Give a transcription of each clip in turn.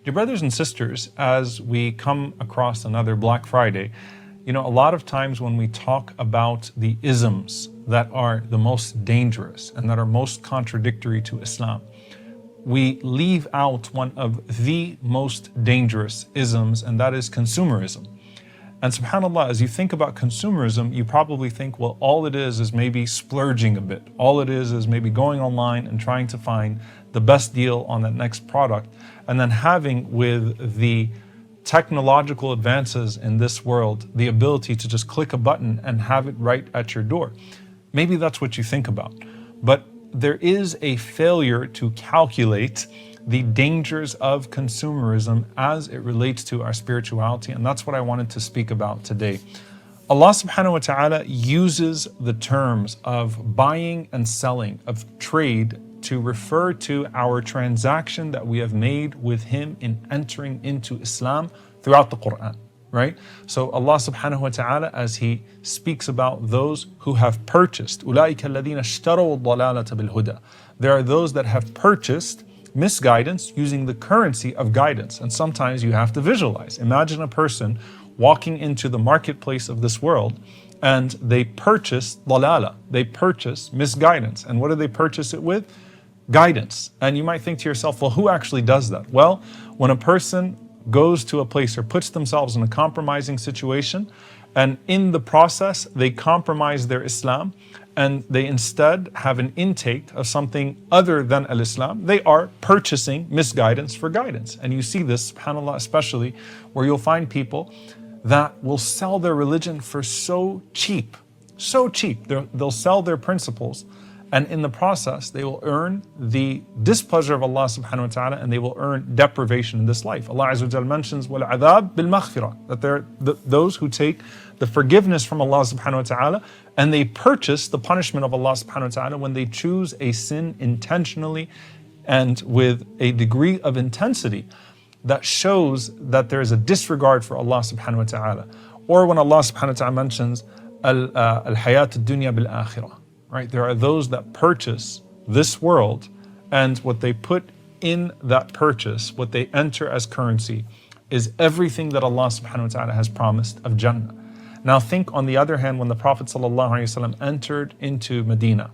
Dear brothers and sisters, as we come across another Black Friday, a lot of times when we talk about the isms that are the most dangerous and that are most contradictory to Islam, we leave out one of the most dangerous isms, and that is consumerism. And subhanAllah, as you think about consumerism, you probably think, well, all it is maybe splurging a bit. All it is maybe going online and trying to find the best deal on that next product. And then having, with the technological advances in this world, the ability to just click a button and have it right at your door. Maybe that's what you think about. But there is a failure to calculate the dangers of consumerism as it relates to our spirituality, and that's what I wanted to speak about today. Allah subhanahu wa ta'ala uses the terms of buying and selling, of trade, to refer to our transaction that we have made with Him in entering into Islam throughout the Quran, right? So Allah subhanahu wa ta'ala, as He speaks about those who have purchased, أُولَٰئِكَ الَّذِينَ اشْتَرَوُا الضَّلَالَةَ بِالْهُدَى. There are those that have purchased misguidance using the currency of guidance. And sometimes you have to visualize. Imagine a person walking into the marketplace of this world and they purchase dalala, they purchase misguidance. And what do they purchase it with? Guidance. And you might think to yourself, well, who actually does that? Well, when a person goes to a place or puts themselves in a compromising situation, and in the process they compromise their Islam, and they instead have an intake of something other than al-Islam, they are purchasing misguidance for guidance. And you see this, subhanAllah, especially where you'll find people that will sell their religion for so cheap. They'll sell their principles, and in the process they will earn the displeasure of Allah subhanahu wa ta'ala, and they will earn deprivation in this life. Allah Azza wa Jal mentions وَالْعَذَابِ بِالْمَغْفِرَةِ, that they're those who take the forgiveness from Allah subhanahu wa ta'ala and they purchase the punishment of Allah subhanahu wa ta'ala when they choose a sin intentionally and with a degree of intensity that shows that there is a disregard for Allah subhanahu wa ta'ala. Or when Allah subhanahu wa ta'ala mentions al-hayat dunya bil-akhirah, right? There are those that purchase this world, and what they put in that purchase, what they enter as currency, is everything that Allah subhanahu wa ta'ala has promised of Jannah. Now think, on the other hand, when the Prophet ﷺ entered into Medina,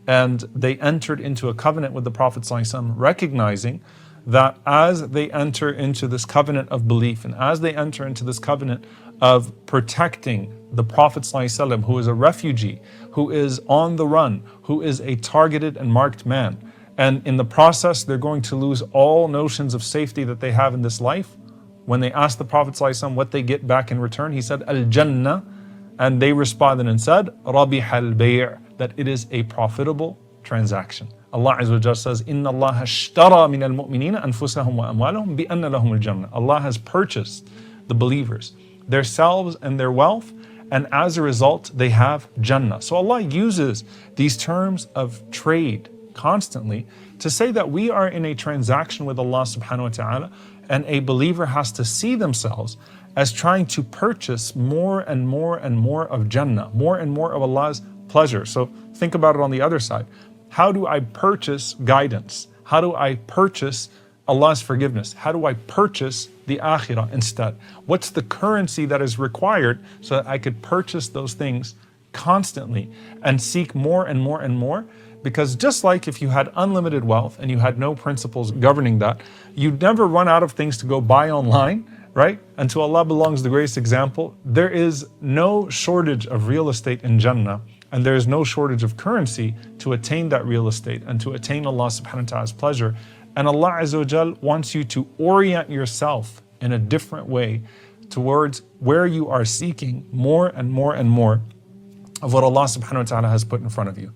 and they entered into a covenant with the Prophet ﷺ, recognizing that as they enter into this covenant of belief, and as they enter into this covenant of protecting the Prophet ﷺ, who is a refugee, who is on the run, who is a targeted and marked man, and in the process they're going to lose all notions of safety that they have in this life. When they asked the Prophet ﷺ what they get back in return, he said, Al-Jannah, and they responded and said, Rabih al-Bay', that it is a profitable transaction. Allah Azza wa Jalla says, Inna Allah ashtara min al-mu'minina anfusahum wa amwalahum bi anna lahum al-jannah. Allah has purchased the believers, their selves and their wealth, and as a result, they have Jannah. So Allah uses these terms of trade constantly to say that we are in a transaction with Allah subhanahu wa ta'ala, and a believer has to see themselves as trying to purchase more and more and more of Jannah, more and more of Allah's pleasure. So think about it on the other side. How do I purchase guidance? How do I purchase Allah's forgiveness? How do I purchase the akhirah instead? What's the currency that is required so that I could purchase those things constantly and seek more and more and more? Because just like if you had unlimited wealth and you had no principles governing that, you'd never run out of things to go buy online, right? And to Allah belongs the greatest example. There is no shortage of real estate in Jannah, and there is no shortage of currency to attain that real estate and to attain Allah subhanahu wa ta'ala's pleasure. And Allah Azza wa Jal wants you to orient yourself in a different way towards where you are seeking more and more and more of what Allah subhanahu wa ta'ala has put in front of you.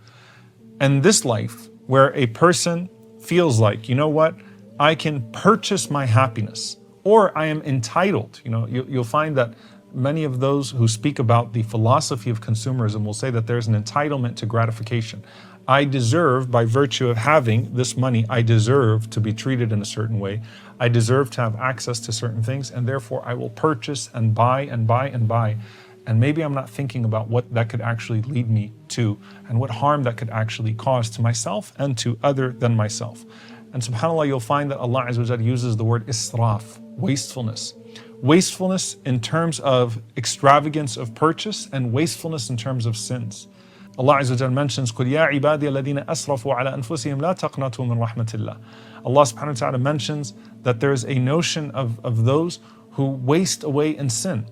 And this life, where a person feels like, you know what, I can purchase my happiness, or I am entitled. You'll find that many of those who speak about the philosophy of consumerism will say that there's an entitlement to gratification. I deserve, by virtue of having this money, I deserve to be treated in a certain way. I deserve to have access to certain things, and therefore I will purchase and buy and buy and buy. And maybe I'm not thinking about what that could actually lead me to, and what harm that could actually cause to myself and to other than myself. And subhanAllah, you'll find that Allah Azza wa Jalla uses the word israf, wastefulness. Wastefulness in terms of extravagance of purchase, and wastefulness in terms of sins. Allah Azza wa Jalla mentions, قُلْ يَا عِبَادِيَ الَّذِينَ أَسْرَفُوا عَلَىٰ أَنفُسِهِمْ لَا تَقْنَطُوا مِنْ رَحْمَةِ اللَّهِ. Allah subhanahu wa ta'ala mentions that there is a notion of those who waste away in sin.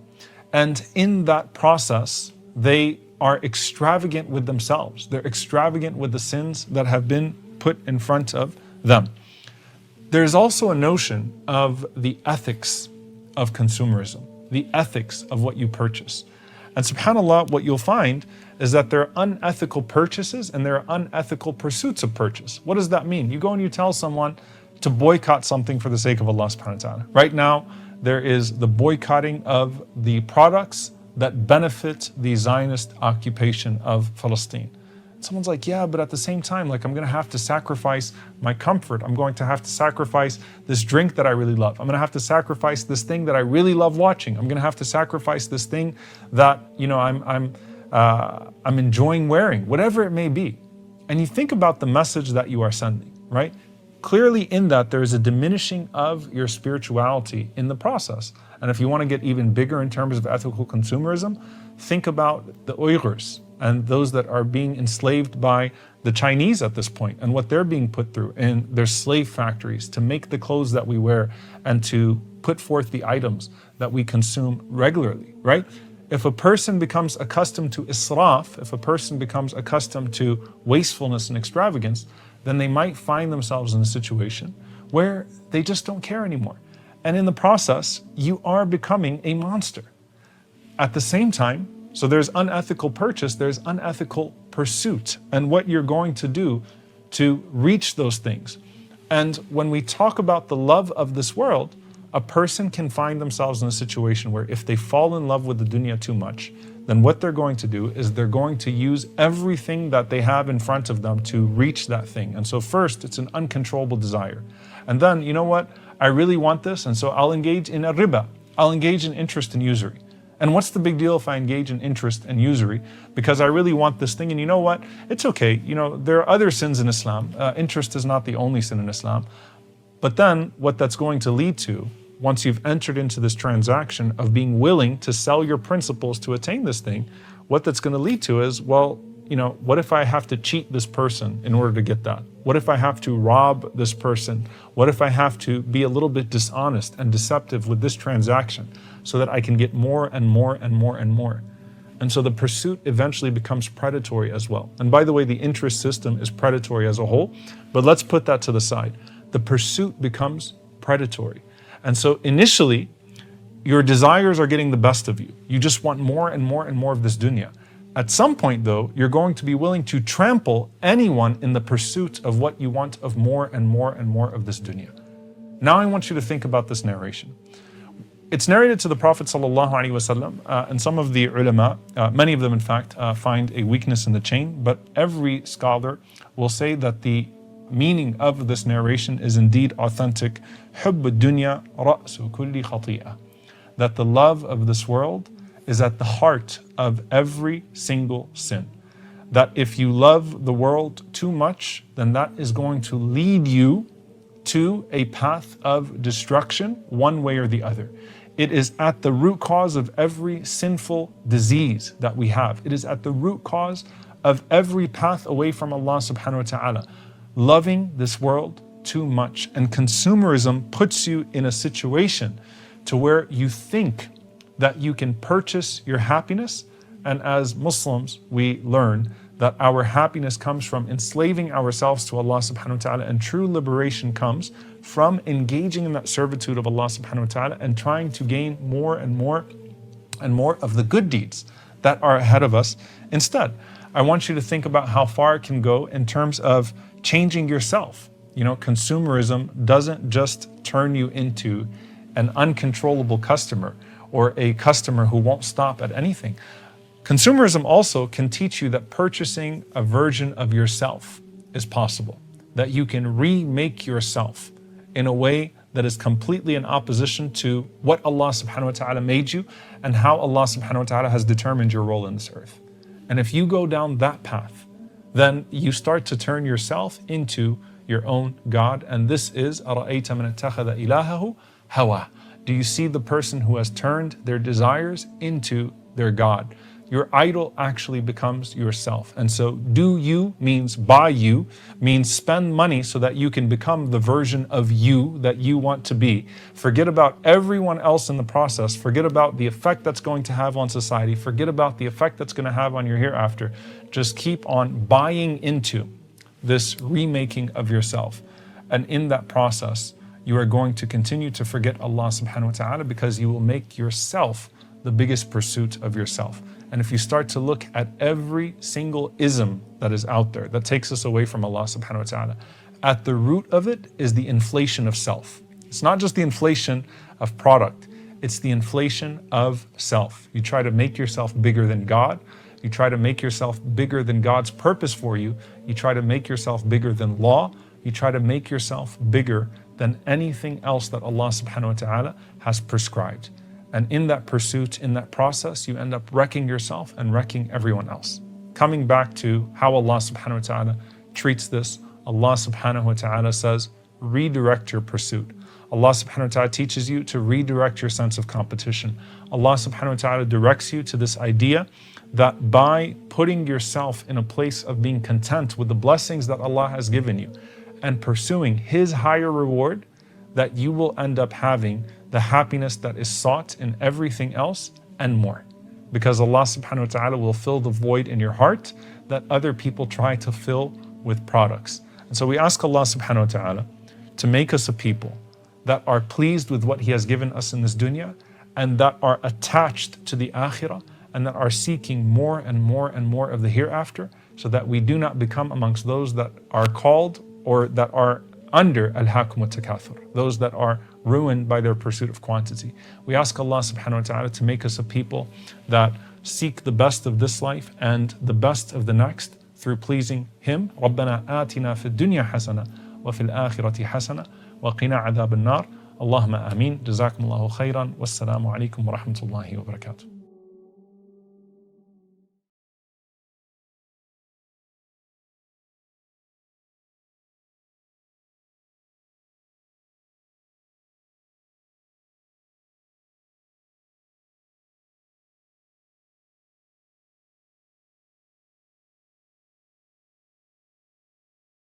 And in that process, they are extravagant with themselves. They're extravagant with the sins that have been put in front of them. There's also a notion of the ethics of consumerism, the ethics of what you purchase. And subhanAllah, what you'll find is that there are unethical purchases and there are unethical pursuits of purchase. What does that mean? You go and you tell someone to boycott something for the sake of Allah subhanahu wa ta'ala. Right now, there is the boycotting of the products that benefit the Zionist occupation of Palestine. Someone's like, yeah, but at the same time, like, I'm going to have to sacrifice my comfort. I'm going to have to sacrifice this drink that I really love. I'm going to have to sacrifice this thing that I really love watching. I'm going to have to sacrifice this thing that, I'm enjoying wearing, whatever it may be. And you think about the message that you are sending, right? Clearly in that there is a diminishing of your spirituality in the process. And if you want to get even bigger in terms of ethical consumerism, think about the Uyghurs and those that are being enslaved by the Chinese at this point, and what they're being put through in their slave factories to make the clothes that we wear and to put forth the items that we consume regularly, right? If a person becomes accustomed to israf, if a person becomes accustomed to wastefulness and extravagance, then they might find themselves in a situation where they just don't care anymore. And in the process, you are becoming a monster. At the same time, so there's unethical purchase, there's unethical pursuit, and what you're going to do to reach those things. And when we talk about the love of this world, a person can find themselves in a situation where if they fall in love with the dunya too much, then what they're going to do is they're going to use everything that they have in front of them to reach that thing. And so first, it's an uncontrollable desire. And then, you know what? I really want this, and so I'll engage in a riba. I'll engage in interest and usury. And what's the big deal if I engage in interest and usury? Because I really want this thing, and you know what? It's okay. There are other sins in Islam. Interest is not the only sin in Islam. But then what that's going to lead to, once you've entered into this transaction of being willing to sell your principles to attain this thing, what that's going to lead to is, well, what if I have to cheat this person in order to get that? What if I have to rob this person? What if I have to be a little bit dishonest and deceptive with this transaction so that I can get more and more and more and more? And so the pursuit eventually becomes predatory as well. And by the way, the interest system is predatory as a whole, but let's put that to the side. The pursuit becomes predatory. And so initially, your desires are getting the best of you. You just want more and more and more of this dunya. At some point though, you're going to be willing to trample anyone in the pursuit of what you want of more and more and more of this dunya. Now I want you to think about this narration. It's narrated to the Prophet ﷺ, and some of the ulama, many of them in fact, find a weakness in the chain, but every scholar will say that the meaning of this narration is indeed authentic. حُبُّ الدُّنْيَا رَأْسُ كُلِّ خَطِيئَةٍ. That the love of this world is at the heart of every single sin. That if you love the world too much, then that is going to lead you to a path of destruction one way or the other. It is at the root cause of every sinful disease that we have. It is at the root cause of every path away from Allah subhanahu wa ta'ala. Loving this world too much. And consumerism puts you in a situation to where you think that you can purchase your happiness. And as Muslims, we learn that our happiness comes from enslaving ourselves to Allah subhanahu wa ta'ala, and true liberation comes from engaging in that servitude of Allah subhanahu wa ta'ala and trying to gain more and more and more of the good deeds that are ahead of us. Instead, I want you to think about how far it can go in terms of changing yourself. Consumerism doesn't just turn you into an uncontrollable customer or a customer who won't stop at anything. Consumerism also can teach you that purchasing a version of yourself is possible, that you can remake yourself in a way that is completely in opposition to what Allah subhanahu wa ta'ala made you and how Allah subhanahu wa ta'ala has determined your role in this earth. And if you go down that path, then you start to turn yourself into your own God. And this is أَرَأَيْتَ مَنِ اتَّخَذَ إِلَهَهُ هَوَى. Do you see the person who has turned their desires into their God? Your idol actually becomes yourself. And so do you means buy you, means spend money so that you can become the version of you that you want to be. Forget about everyone else in the process. Forget about the effect that's going to have on society. Forget about the effect that's going to have on your hereafter. Just keep on buying into this remaking of yourself. And in that process, you are going to continue to forget Allah subhanahu wa ta'ala, because you will make yourself the biggest pursuit of yourself. And if you start to look at every single ism that is out there that takes us away from Allah subhanahu wa ta'ala, at the root of it is the inflation of self. It's not just the inflation of product, it's the inflation of self. You try to make yourself bigger than God. You try to make yourself bigger than God's purpose for you. You try to make yourself bigger than law. You try to make yourself bigger than anything else that Allah subhanahu wa ta'ala has prescribed. And in that pursuit, in that process, you end up wrecking yourself and wrecking everyone else. Coming back to how Allah subhanahu wa ta'ala treats this, Allah subhanahu wa ta'ala says, redirect your pursuit. Allah subhanahu wa ta'ala teaches you to redirect your sense of competition. Allah subhanahu wa ta'ala directs you to this idea that by putting yourself in a place of being content with the blessings that Allah has given you and pursuing His higher reward, that you will end up having the happiness that is sought in everything else and more. Because Allah subhanahu wa ta'ala will fill the void in your heart that other people try to fill with products. And so we ask Allah subhanahu wa ta'ala to make us a people that are pleased with what He has given us in this dunya, and that are attached to the akhirah, and that are seeking more and more and more of the hereafter, so that we do not become amongst those that are called or that are under al-hakum wa-takathur, those that are ruined by their pursuit of quantity. We ask Allah subhanahu wa ta'ala to make us a people that seek the best of this life and the best of the next through pleasing Him. رَبَّنَا آتِنَا فِي الدُّنْيَا حَسَنَةً وَفِي الْآخِرَةِ حَسَنَةً وَقِنَا عَذَابَ النَّارِ. اللهم آمين. جزاكم الله خيرا. والسلام عليكم ورحمة الله وبركاته.